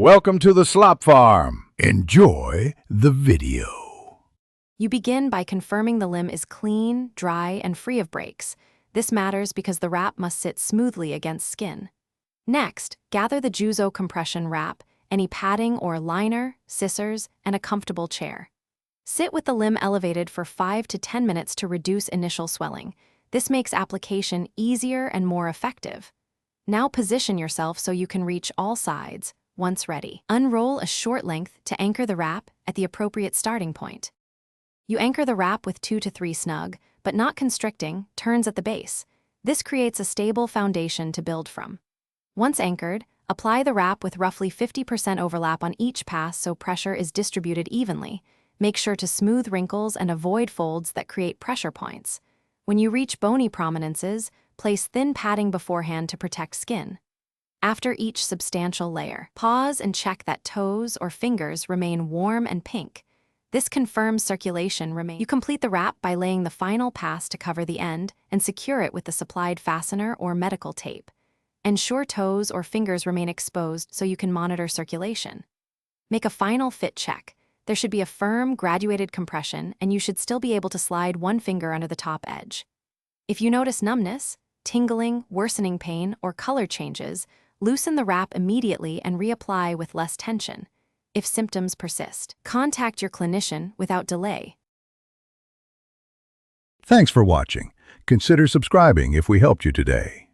Welcome to the Slop Farm. Enjoy the video. You begin by confirming the limb is clean, dry, and free of breaks. This matters because the wrap must sit smoothly against skin. Next, gather the Juzo compression wrap, any padding or liner, scissors, and a comfortable chair. Sit with the limb elevated for 5 to 10 minutes to reduce initial swelling. This makes application easier and more effective. Now position yourself so you can reach all sides. Once ready, unroll a short length to anchor the wrap at the appropriate starting point. You anchor the wrap with 2 to 3 snug, but not constricting, turns at the base. This creates a stable foundation to build from. Once anchored, apply the wrap with roughly 50% overlap on each pass so pressure is distributed evenly. Make sure to smooth wrinkles and avoid folds that create pressure points. When you reach bony prominences, place thin padding beforehand to protect skin. After each substantial layer, pause and check that toes or fingers remain warm and pink. This confirms circulation remains. You complete the wrap by laying the final pass to cover the end and secure it with the supplied fastener or medical tape. Ensure toes or fingers remain exposed so you can monitor circulation. Make a final fit check. There should be a firm, graduated compression, and you should still be able to slide one finger under the top edge. If you notice numbness, tingling, worsening pain, or color changes, loosen the wrap immediately and reapply with less tension. If symptoms persist, contact your clinician without delay. Thanks for watching. Consider subscribing if we helped you today.